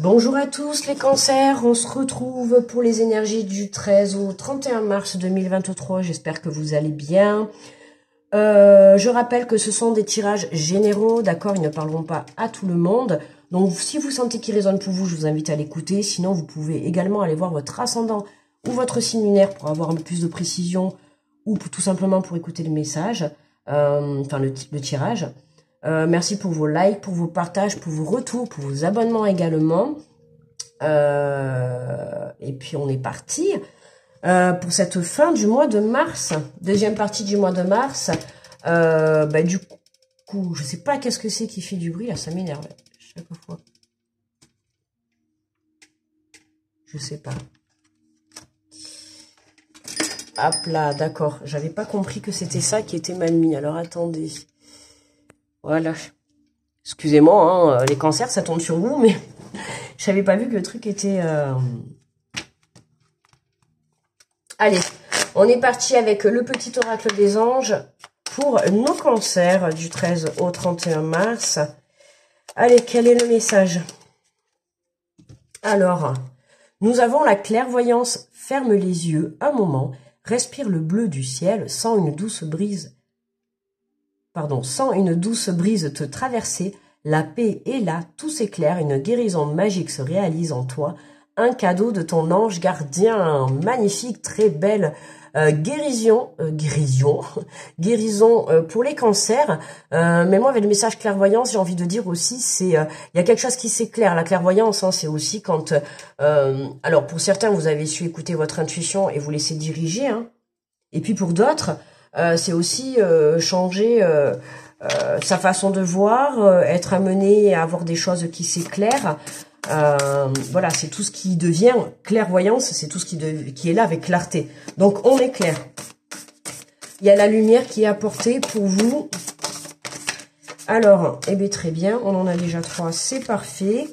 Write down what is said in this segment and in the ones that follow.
Bonjour à tous les cancers, on se retrouve pour les énergies du 13 au 31 mars 2023, j'espère que vous allez bien. Je rappelle que ce sont des tirages généraux, d'accord, ils ne parleront pas à tout le monde. Donc si vous sentez qu'ils résonnent pour vous, je vous invite à l'écouter. Sinon, vous pouvez également aller voir votre ascendant ou votre signe lunaire pour avoir un peu plus de précision ou tout simplement pour écouter le message, le tirage. Merci pour vos likes, pour vos partages, pour vos retours, pour vos abonnements également. Et puis on est parti pour cette fin du mois de mars, deuxième partie du mois de mars. Du coup, je sais pas qu'est-ce que c'est qui fait du bruit, là, ça m'énerve chaque fois. Je sais pas. Hop là, d'accord. J'avais pas compris que c'était ça qui était mal mis. Alors attendez. Voilà. Excusez-moi, hein, les cancers, ça tombe sur vous, mais je n'avais pas vu que le truc était... Allez, on est parti avec le petit oracle des anges pour nos cancers du 13 au 31 mars. Allez, quel est le message? Alors, nous avons la clairvoyance. Ferme les yeux un moment, respire le bleu du ciel, sens une douce brise te traverser, la paix est là, tout s'éclaire, une guérison magique se réalise en toi, un cadeau de ton ange gardien, magnifique, très belle guérison pour les cancers. Mais moi, avec le message clairvoyance, j'ai envie de dire aussi, c'est il y a quelque chose qui s'éclaire. La clairvoyance, hein, c'est aussi quand... alors, pour certains, vous avez su écouter votre intuition et vous laisser diriger, hein. Et puis pour d'autres, c'est aussi changer sa façon de voir, être amené à avoir des choses qui s'éclairent. Voilà, c'est tout ce qui devient clairvoyance, c'est tout ce qui est là avec clarté. Donc on est clair. Il y a la lumière qui est apportée pour vous. Alors, eh bien très bien, on en a déjà 3, c'est parfait.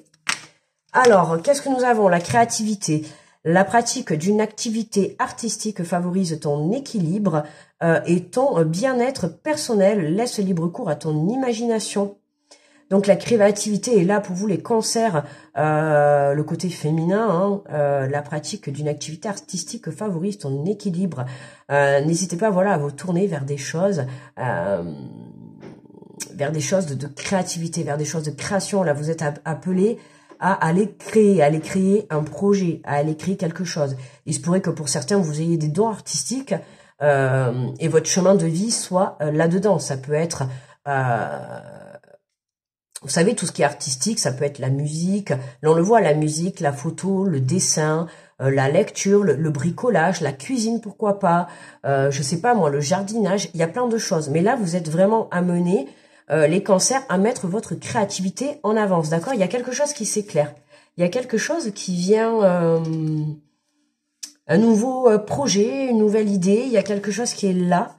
Alors, qu'est-ce que nous avons? La créativité. La pratique d'une activité artistique favorise ton équilibre et ton bien-être personnel. Laisse libre cours à ton imagination. Donc la créativité est là pour vous les cancers, le côté féminin. Hein, la pratique d'une activité artistique favorise ton équilibre. N'hésitez pas, voilà, à vous tourner vers des choses... vers des choses de créativité, vers des choses de création. Là, vous êtes appelés à aller créer un projet, à aller créer quelque chose. Il se pourrait que pour certains, vous ayez des dons artistiques et votre chemin de vie soit là-dedans. Ça peut être, vous savez, tout ce qui est artistique, ça peut être la musique. Là, on le voit, la musique, la photo, le dessin, la lecture, le bricolage, la cuisine, pourquoi pas. Je sais pas, moi, le jardinage. Il y a plein de choses. Mais là, vous êtes vraiment amenés... les cancers, à mettre votre créativité en avance, d'accord? Il y a quelque chose qui s'éclaire. Il y a quelque chose qui vient, un nouveau projet, une nouvelle idée. Il y a quelque chose qui est là.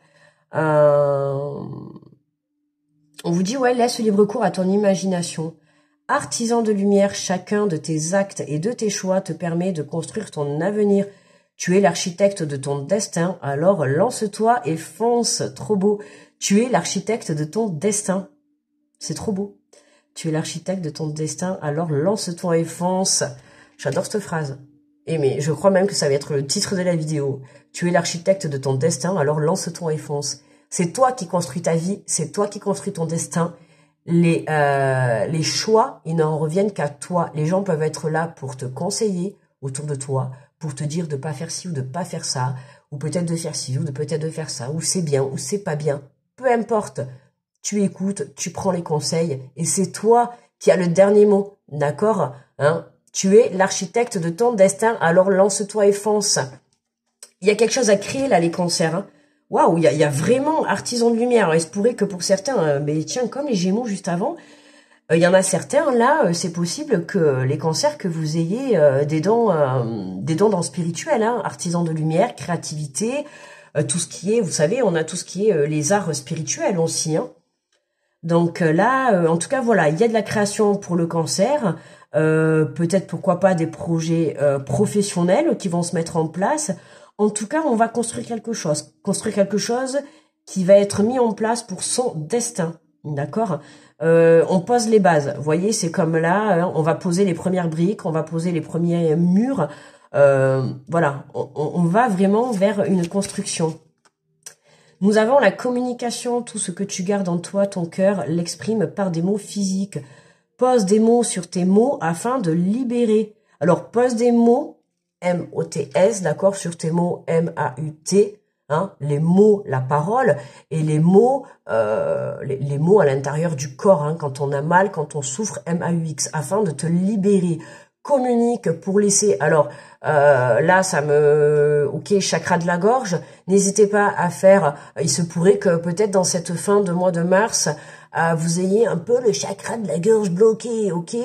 On vous dit, ouais, laisse libre cours à ton imagination. Artisan de lumière, chacun de tes actes et de tes choix te permet de construire ton avenir. Tu es l'architecte de ton destin, alors lance-toi et fonce. Trop beau. Tu es l'architecte de ton destin. C'est trop beau. Tu es l'architecte de ton destin, alors lance-toi et fonce. J'adore cette phrase. Et mais je crois même que ça va être le titre de la vidéo. Tu es l'architecte de ton destin, alors lance-toi et fonce. C'est toi qui construis ta vie, c'est toi qui construis ton destin. Les choix, ils n'en reviennent qu'à toi. Les gens peuvent être là pour te conseiller autour de toi, pour te dire de pas faire ci ou de pas faire ça, ou peut-être de faire ci ou de peut-être de faire ça, ou c'est bien ou c'est pas bien. Peu importe, tu écoutes, tu prends les conseils et c'est toi qui as le dernier mot, d'accord, hein? Tu es l'architecte de ton destin, alors lance-toi et fonce. Il y a quelque chose à créer là, les cancers, hein? Waouh, il y a vraiment artisan de lumière. Alors, il se pourrait que pour certains, mais tiens, comme les Gémeaux juste avant, il y en a certains, là, c'est possible que les cancers, que vous ayez des dons dans le spirituel, hein, artisans de lumière, créativité, tout ce qui est, vous savez, on a tout ce qui est les arts spirituels aussi, hein. Donc là, en tout cas, voilà, il y a de la création pour le cancer, peut-être, pourquoi pas, des projets professionnels qui vont se mettre en place. En tout cas, on va construire quelque chose qui va être mis en place pour son destin. D'accord. On pose les bases. Vous voyez, c'est comme là, hein, on va poser les premières briques, on va poser les premiers murs. Voilà, on va vraiment vers une construction. Nous avons la communication, tout ce que tu gardes en toi, ton cœur, l'exprime par des mots physiques. Pose des mots sur tes mots afin de libérer. Alors, pose des mots, M-O-T-S, d'accord, sur tes mots, M-A-U-T, hein, les mots, la parole, et les mots à l'intérieur du corps, hein, quand on a mal, quand on souffre, M-A-U-X, afin de te libérer. Communique pour laisser. Alors, là, ok, chakra de la gorge, n'hésitez pas à faire, il se pourrait que peut-être dans cette fin de mois de mars, vous ayez un peu le chakra de la gorge bloqué, ok,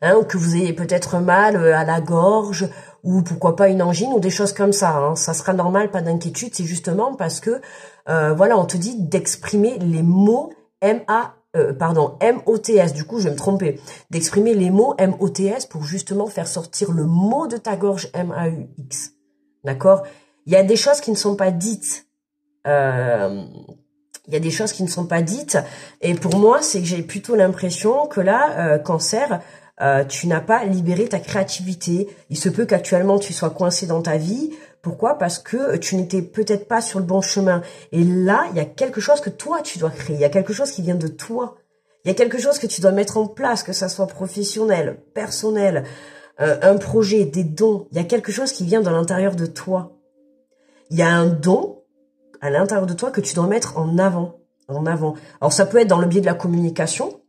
hein, que vous ayez peut-être mal à la gorge, ou pourquoi pas une angine, ou des choses comme ça, hein. Ça sera normal, pas d'inquiétude, c'est justement parce que, voilà, on te dit d'exprimer les mots M-O-T-S, du coup je vais me tromper, d'exprimer les mots M-O-T-S pour justement faire sortir le mot de ta gorge M-A-U-X, d'accord. Il y a des choses qui ne sont pas dites, et pour moi c'est que j'ai plutôt l'impression que là, cancer, tu n'as pas libéré ta créativité. Il se peut qu'actuellement tu sois coincé dans ta vie. Pourquoi? Parce que tu n'étais peut-être pas sur le bon chemin. Et là, il y a quelque chose que toi, tu dois créer. Il y a quelque chose qui vient de toi. Il y a quelque chose que tu dois mettre en place, que ça soit professionnel, personnel, un projet, des dons. Il y a quelque chose qui vient de l'intérieur de toi. Il y a un don à l'intérieur de toi que tu dois mettre en avant. Alors, ça peut être dans le biais de la communication.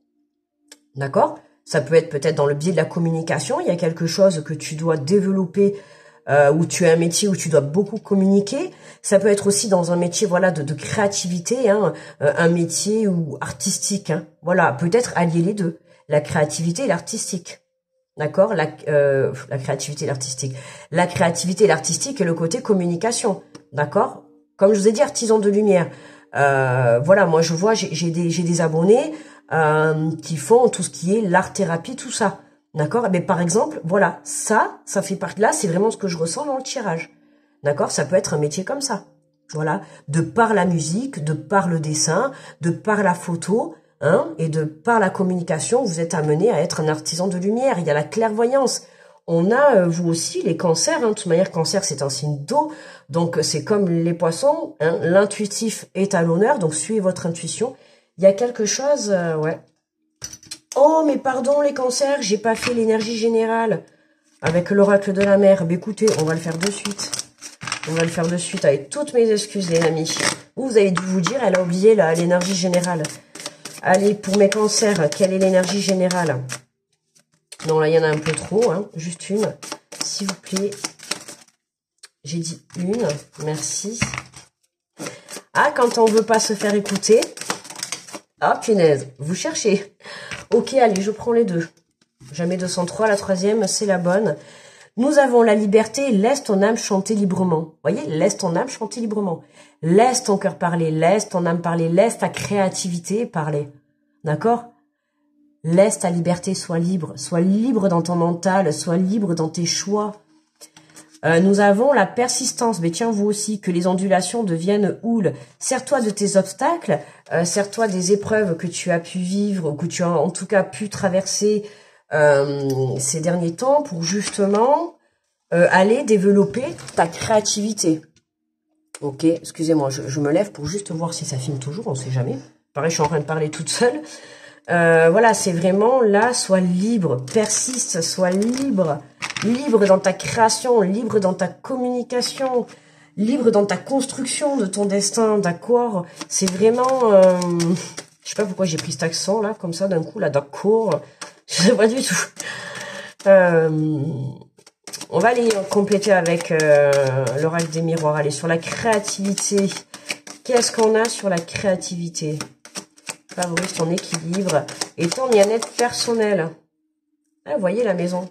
D'accord? Ça peut être peut-être dans le biais de la communication. Il y a quelque chose que tu dois développer, où tu as un métier où tu dois beaucoup communiquer. Ça peut être aussi dans un métier, voilà, de créativité, hein, un métier ou artistique, hein. Voilà, peut-être allier les deux, la créativité et l'artistique. D'accord, la créativité et l'artistique. La créativité et l'artistique et le côté communication. D'accord. Comme je vous ai dit, artisan de lumière. Voilà, moi je vois, j'ai des abonnés qui font tout ce qui est l'art-thérapie, tout ça. D'accord. Mais par exemple, voilà, ça fait partie, là, c'est vraiment ce que je ressens dans le tirage. D'accord. Ça peut être un métier comme ça. Voilà. De par la musique, de par le dessin, de par la photo, hein, et de par la communication, vous êtes amené à être un artisan de lumière. Il y a la clairvoyance. On a, vous aussi, les cancers, hein. De toute manière, cancer, c'est un signe d'eau. Donc, c'est comme les poissons, hein. L'intuitif est à l'honneur. Donc, suivez votre intuition. Il y a quelque chose, ouais. Oh, mais pardon, les cancers, j'ai pas fait l'énergie générale avec l'oracle de la mer. Mais écoutez, on va le faire de suite. On va le faire de suite avec toutes mes excuses, les amis. Vous avez dû vous dire, elle a oublié l'énergie générale. Allez, pour mes cancers, quelle est l'énergie générale? Non, là, il y en a un peu trop, hein. Juste une, s'il vous plaît. J'ai dit une, merci. Ah, quand on veut pas se faire écouter. Ah, punaise, vous cherchez. Ok, allez, je prends les deux. Jamais 203, la troisième, c'est la bonne. Nous avons la liberté, laisse ton âme chanter librement. Voyez, laisse ton âme chanter librement. Laisse ton cœur parler, laisse ton âme parler, laisse ta créativité parler. D'accord? Laisse ta liberté, sois libre dans ton mental, sois libre dans tes choix. Nous avons la persistance, mais tiens vous aussi, que les ondulations deviennent houles. Sers-toi de tes obstacles, sers-toi des épreuves que tu as pu vivre, ou que tu as en tout cas pu traverser ces derniers temps pour justement aller développer ta créativité. Ok, excusez-moi, je me lève pour juste voir si ça filme toujours, on sait jamais. Pareil, je suis en train de parler toute seule. Voilà, c'est vraiment là, sois libre, persiste, sois libre. Libre dans ta création, libre dans ta communication, libre dans ta construction de ton destin, d'accord? C'est vraiment... je sais pas pourquoi j'ai pris cet accent, là, comme ça, d'un coup, là, d'accord. Je sais pas du tout. On va aller compléter avec l'oracle des miroirs. Allez, sur la créativité. Qu'est-ce qu'on a sur la créativité? Favorise ton équilibre et ton bien-être personnel. Ah, vous voyez la maison.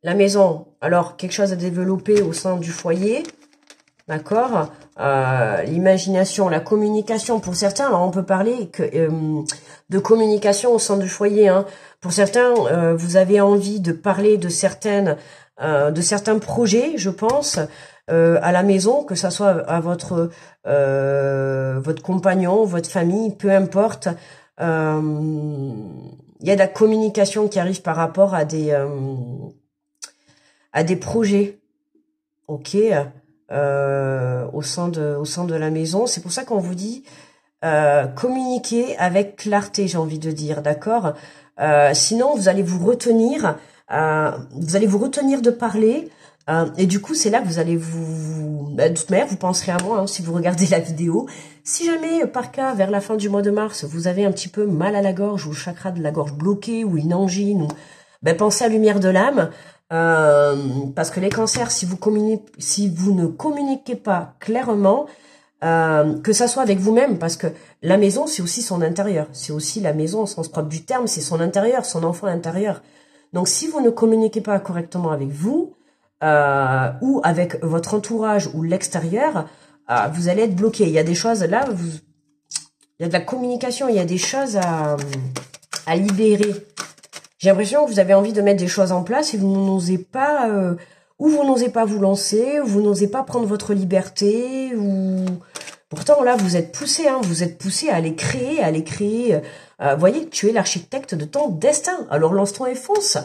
La maison, alors, quelque chose à développer au sein du foyer, d'accord, l'imagination, la communication, pour certains, alors on peut parler que, de communication au sein du foyer, hein. Pour certains, vous avez envie de parler de certains projets, je pense, à la maison, que ça soit à votre compagnon, votre famille, peu importe. Il y a de la communication qui arrive par rapport à des projets, ok, au sein de la maison. C'est pour ça qu'on vous dit communiquer avec clarté, j'ai envie de dire, d'accord. Sinon, vous allez vous retenir de parler. Et du coup, c'est là que vous allez de toute manière, vous penserez à moi si vous regardez la vidéo. Si jamais, par cas, vers la fin du mois de mars, vous avez un petit peu mal à la gorge ou le chakra de la gorge bloqué ou une angine, ou pensez à lumière de l'âme. Parce que les cancers, si vous ne communiquez pas clairement, que ça soit avec vous-même, parce que la maison, c'est aussi son intérieur. C'est aussi la maison au sens propre du terme, c'est son intérieur, son enfant intérieur. Donc, si vous ne communiquez pas correctement avec vous, ou avec votre entourage ou l'extérieur, vous allez être bloqué. Il y a des choses là, il y a de la communication, il y a des choses à libérer. J'ai l'impression que vous avez envie de mettre des choses en place et vous n'osez pas, ou vous n'osez pas vous lancer, ou vous n'osez pas prendre votre liberté, ou pourtant là vous êtes poussé, vous êtes poussé à aller créer. Voyez, tu es l'architecte de ton destin. Alors lance-toi et fonce.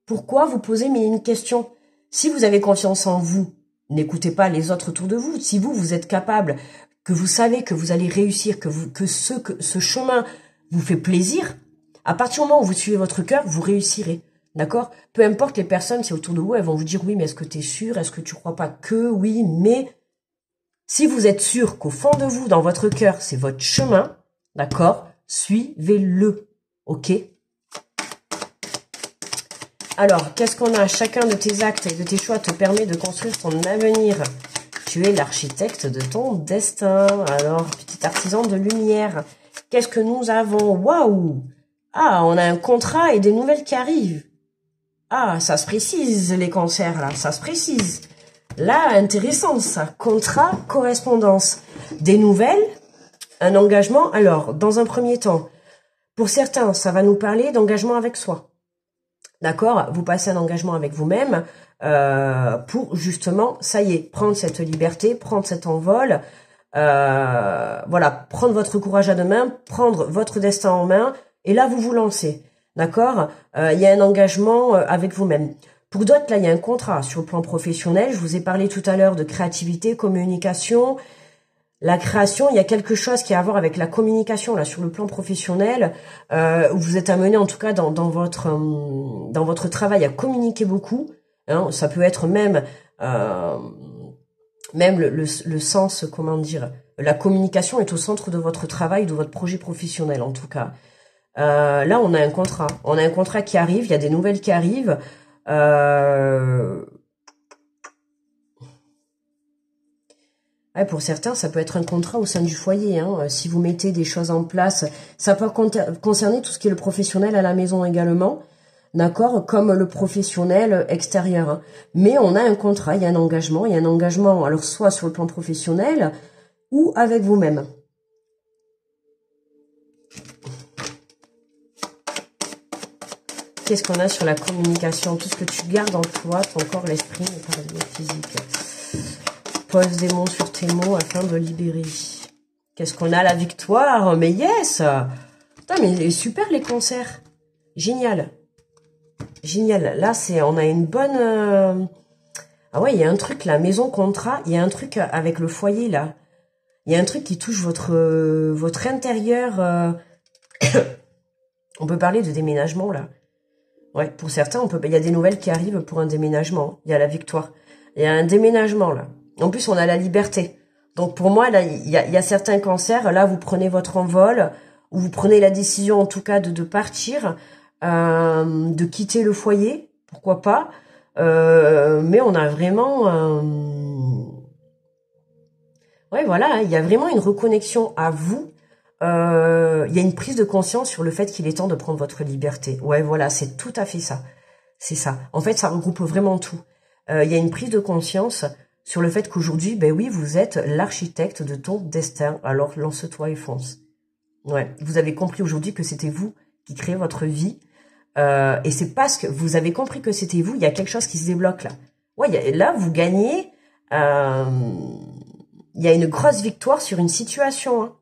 Pourquoi vous posez mille une question? Si vous avez confiance en vous, n'écoutez pas les autres autour de vous. Si vous êtes capable, que vous savez que vous allez réussir, que ce chemin vous fait plaisir, à partir du moment où vous suivez votre cœur, vous réussirez. D'accord? Peu importe les personnes, si autour de vous, elles vont vous dire oui, mais est-ce que tu es sûr? Est-ce que tu crois pas que oui, mais si vous êtes sûr qu'au fond de vous, dans votre cœur, c'est votre chemin, d'accord? Suivez-le. Ok? Alors, qu'est-ce qu'on a? Chacun de tes actes et de tes choix te permet de construire ton avenir. Tu es l'architecte de ton destin. Alors, petit artisan de lumière, qu'est-ce que nous avons? Waouh! Ah, on a un contrat et des nouvelles qui arrivent. Ah, ça se précise, les cancers, là, ça se précise. Là, intéressant, ça. Contrat, correspondance. Des nouvelles, un engagement. Alors, dans un premier temps, pour certains, ça va nous parler d'engagement avec soi. D'accord? Vous passez un engagement avec vous-même pour justement, ça y est, prendre cette liberté, prendre cet envol, voilà, prendre votre courage à deux mains, prendre votre destin en main, et là, vous vous lancez. D'accord? Il y a un engagement avec vous-même. Pour d'autres, là, il y a un contrat sur le plan professionnel. Je vous ai parlé tout à l'heure de créativité, communication. La création, il y a quelque chose qui a à voir avec la communication là sur le plan professionnel, où vous êtes amené en tout cas dans votre travail à communiquer beaucoup. Hein, ça peut être même le sens, comment dire, la communication est au centre de votre travail, de votre projet professionnel en tout cas. Là, on a un contrat qui arrive, il y a des nouvelles qui arrivent. Ouais, pour certains, ça peut être un contrat au sein du foyer. Hein. Si vous mettez des choses en place, ça peut concerner tout ce qui est le professionnel à la maison également, d'accord, comme le professionnel extérieur. Hein. Mais on a un contrat, il y a un engagement, alors soit sur le plan professionnel ou avec vous-même. Qu'est-ce qu'on a sur la communication? Tout ce que tu gardes en toi, ton corps, l'esprit, le physique. Pose des mots sur tes mots afin de libérer. Qu'est-ce qu'on a? La victoire. Mais yes! Putain, mais super les concerts. Génial. Génial. Là, on a une bonne... Ah ouais, il y a un truc, la maison contrat. Il y a un truc avec le foyer, là. Il y a un truc qui touche votre intérieur. On peut parler de déménagement, là. Ouais, pour certains, il y a des nouvelles qui arrivent pour un déménagement. Il y a la victoire. Il y a un déménagement, là. En plus, on a la liberté. Donc, pour moi, là, il y a certains cancers. Là, vous prenez votre envol, ou vous prenez la décision, en tout cas, de partir, de quitter le foyer. Pourquoi pas. Mais on a vraiment... Ouais, voilà, il y a vraiment une reconnexion à vous. Il y a une prise de conscience sur le fait qu'il est temps de prendre votre liberté. Ouais, voilà, c'est tout à fait ça. C'est ça. En fait, ça regroupe vraiment tout. Il y a une prise de conscience sur le fait qu'aujourd'hui, ben oui, vous êtes l'architecte de ton destin. Alors, lance-toi et fonce. Ouais, vous avez compris aujourd'hui que c'était vous qui créez votre vie. Et c'est parce que vous avez compris que c'était vous, il y a quelque chose qui se débloque là. Ouais, là, vous gagnez Il y a une grosse victoire sur une situation hein,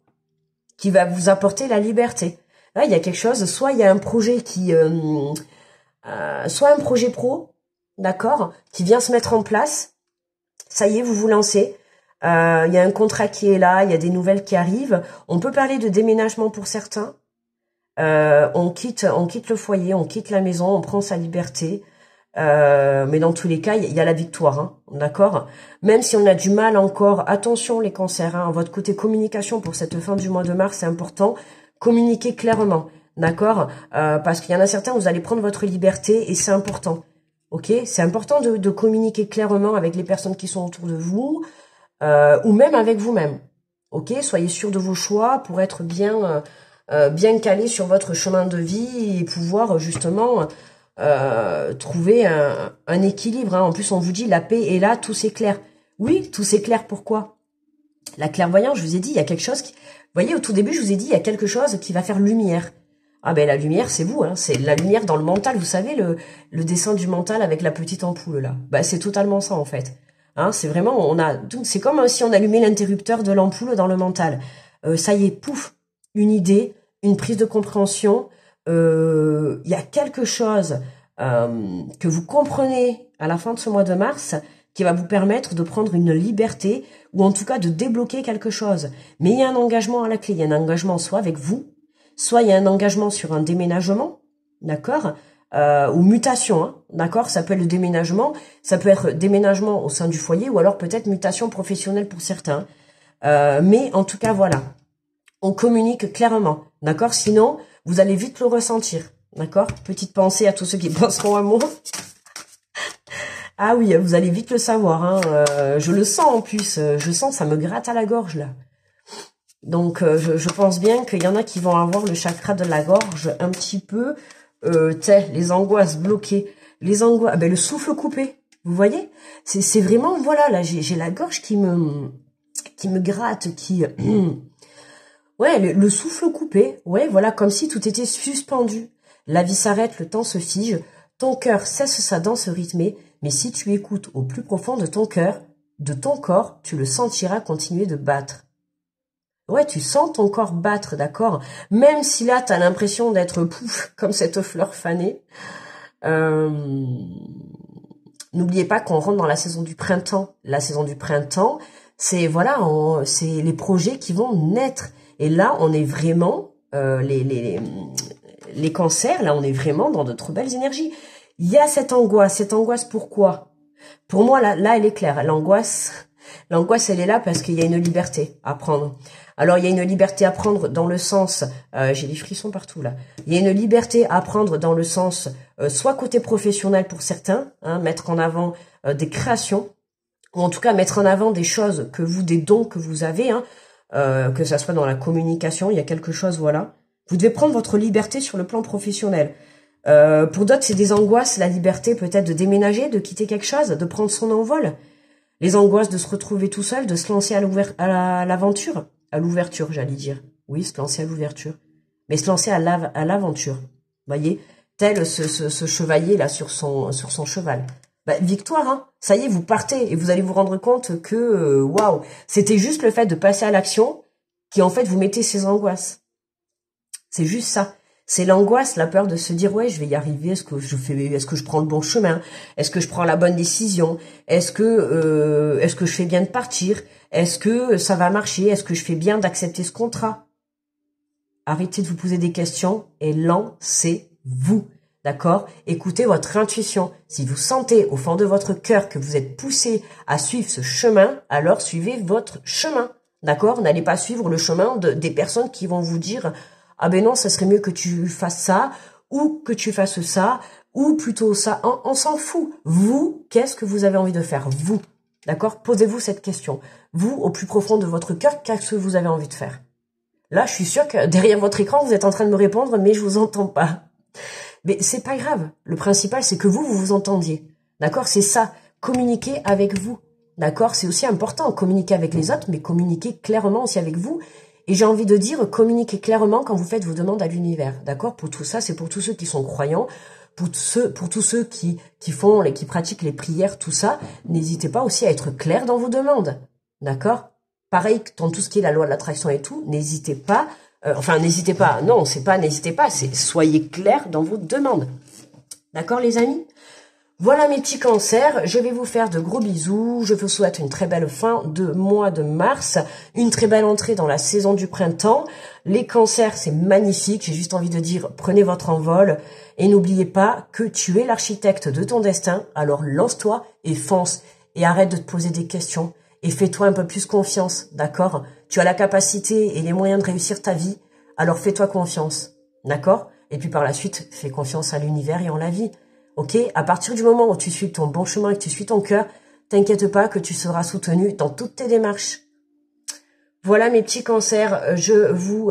qui va vous apporter la liberté. Là, il y a quelque chose, soit il y a un projet soit un projet pro, d'accord, qui vient se mettre en place. Ça y est, vous vous lancez. Il y a un contrat qui est là, il y a des nouvelles qui arrivent. On peut parler de déménagement pour certains. On quitte le foyer, on quitte la maison, on prend sa liberté. Mais dans tous les cas, il y a la victoire, hein, d'accord. Même si on a du mal encore, attention les cancers, hein, votre côté communication pour cette fin du mois de mars, c'est important. Communiquez clairement, d'accord, parce qu'il y en a certains, vous allez prendre votre liberté et c'est important. Ok, c'est important de communiquer clairement avec les personnes qui sont autour de vous, ou même avec vous-même. Ok, soyez sûr de vos choix pour être bien calé sur votre chemin de vie et pouvoir justement trouver un équilibre. Hein. En plus, on vous dit la paix est là, tout s'éclaire. Oui, tout s'éclaire. Pourquoi? La clairvoyance, je vous ai dit, il y a quelque chose qui... Vous voyez, au tout début, je vous ai dit, il y a quelque chose qui va faire lumière. Ah ben la lumière, c'est vous, hein. C'est la lumière dans le mental. Vous savez, le dessin du mental avec la petite ampoule, là. Bah, c'est totalement ça, en fait. Hein, c'est vraiment, c'est comme si on allumait l'interrupteur de l'ampoule dans le mental. Ça y est, pouf, une idée, une prise de compréhension. Il y a quelque chose que vous comprenez à la fin de ce mois de mars qui va vous permettre de prendre une liberté ou en tout cas de débloquer quelque chose. Mais il y a un engagement à la clé. Il y a un engagement soit avec vous, soit il y a un engagement sur un déménagement, d'accord, ou mutation, hein, d'accord. Ça peut être le déménagement, ça peut être déménagement au sein du foyer ou alors peut-être mutation professionnelle pour certains. Mais en tout cas, voilà, on communique clairement, d'accord. Sinon, vous allez vite le ressentir, d'accord. Petite pensée à tous ceux qui penseront à moi. Ah oui, vous allez vite le savoir, hein. Je le sens en plus, je sens, ça me gratte à la gorge là. Donc je pense bien qu'il y en a qui vont avoir le chakra de la gorge un petit peu, les angoisses bloquées, les angoisses, le souffle coupé, vous voyez. C'est vraiment, voilà, là j'ai la gorge qui me gratte, qui... Ouais, le souffle coupé, ouais, voilà, comme si tout était suspendu. La vie s'arrête, le temps se fige, ton cœur cesse sa danse rythmée, mais si tu écoutes au plus profond de ton cœur, de ton corps, tu le sentiras continuer de battre. Ouais, tu sens ton corps battre, d'accord? Même si là, t'as l'impression d'être pouf, comme cette fleur fanée. N'oubliez pas qu'on rentre dans la saison du printemps. La saison du printemps, c'est, voilà, c'est les projets qui vont naître. Et là, on est vraiment, les cancers, là, on est vraiment dans de trop belles énergies. Il y a cette angoisse pourquoi? Pour moi, là, elle est claire. L'angoisse, elle est là parce qu'il y a une liberté à prendre. Alors, il y a une liberté à prendre dans le sens, j'ai des frissons partout là. Il y a une liberté à prendre dans le sens, soit côté professionnel pour certains, hein, mettre en avant des créations, ou en tout cas mettre en avant des choses des dons que vous avez, hein, que ça soit dans la communication, il y a quelque chose, voilà. Vous devez prendre votre liberté sur le plan professionnel. Pour d'autres, c'est des angoisses, la liberté peut-être de déménager, de quitter quelque chose, de prendre son envol. Les angoisses de se retrouver tout seul, de se lancer à l'aventure, à l'ouverture, j'allais dire. Oui, se lancer à l'ouverture. Mais se lancer à l'aventure. Voyez, tel ce chevalier là sur son cheval. Victoire, hein. Ça y est, vous partez et vous allez vous rendre compte que, waouh, c'était juste le fait de passer à l'action qui en fait vous mettez ces angoisses. C'est juste ça. C'est l'angoisse, la peur de se dire ouais, je vais y arriver. Est-ce que je prends le bon chemin? Est-ce que je prends la bonne décision? Est-ce que je fais bien de partir? Est-ce que ça va marcher? Est-ce que je fais bien d'accepter ce contrat? Arrêtez de vous poser des questions et lancez-vous. D'accord? Écoutez votre intuition. Si vous sentez au fond de votre cœur que vous êtes poussé à suivre ce chemin, alors suivez votre chemin. D'accord? N'allez pas suivre le chemin des personnes qui vont vous dire ah ben non, ça serait mieux que tu fasses ça, ou que tu fasses ça, ou plutôt ça. On s'en fout. Vous, qu'est-ce que vous avez envie de faire? Vous. D'accord? Posez-vous cette question. Vous, au plus profond de votre cœur, qu'est-ce que vous avez envie de faire? Là, je suis sûre que derrière votre écran, vous êtes en train de me répondre, mais je vous entends pas. Mais c'est pas grave. Le principal, c'est que vous vous entendiez. D'accord? C'est ça. Communiquer avec vous. D'accord? C'est aussi important. Communiquer avec les autres, mais communiquer clairement aussi avec vous. Et j'ai envie de dire, communiquez clairement quand vous faites vos demandes à l'univers. D'accord? Pour tout ça, c'est pour tous ceux qui sont croyants. Pour tous ceux qui pratiquent les prières, tout ça, n'hésitez pas aussi à être clair dans vos demandes. D'accord? Pareil, dans tout ce qui est la loi de l'attraction et tout, n'hésitez pas, non, c'est pas n'hésitez pas, c'est soyez clair dans vos demandes. D'accord, les amis? Voilà mes petits cancers, je vais vous faire de gros bisous, je vous souhaite une très belle fin de mois de mars, une très belle entrée dans la saison du printemps. Les cancers, c'est magnifique, j'ai juste envie de dire, prenez votre envol et n'oubliez pas que tu es l'architecte de ton destin, alors lance-toi et fonce et arrête de te poser des questions et fais-toi un peu plus confiance, d'accord? Tu as la capacité et les moyens de réussir ta vie, alors fais-toi confiance, d'accord? Et puis par la suite, fais confiance à l'univers et en la vie. Ok, à partir du moment où tu suis ton bon chemin et que tu suis ton cœur, t'inquiète pas que tu seras soutenu dans toutes tes démarches. Voilà mes petits cancers, je vous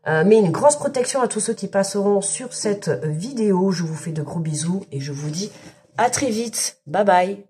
mets une grosse protection à tous ceux qui passeront sur cette vidéo. Je vous fais de gros bisous et je vous dis à très vite. Bye bye.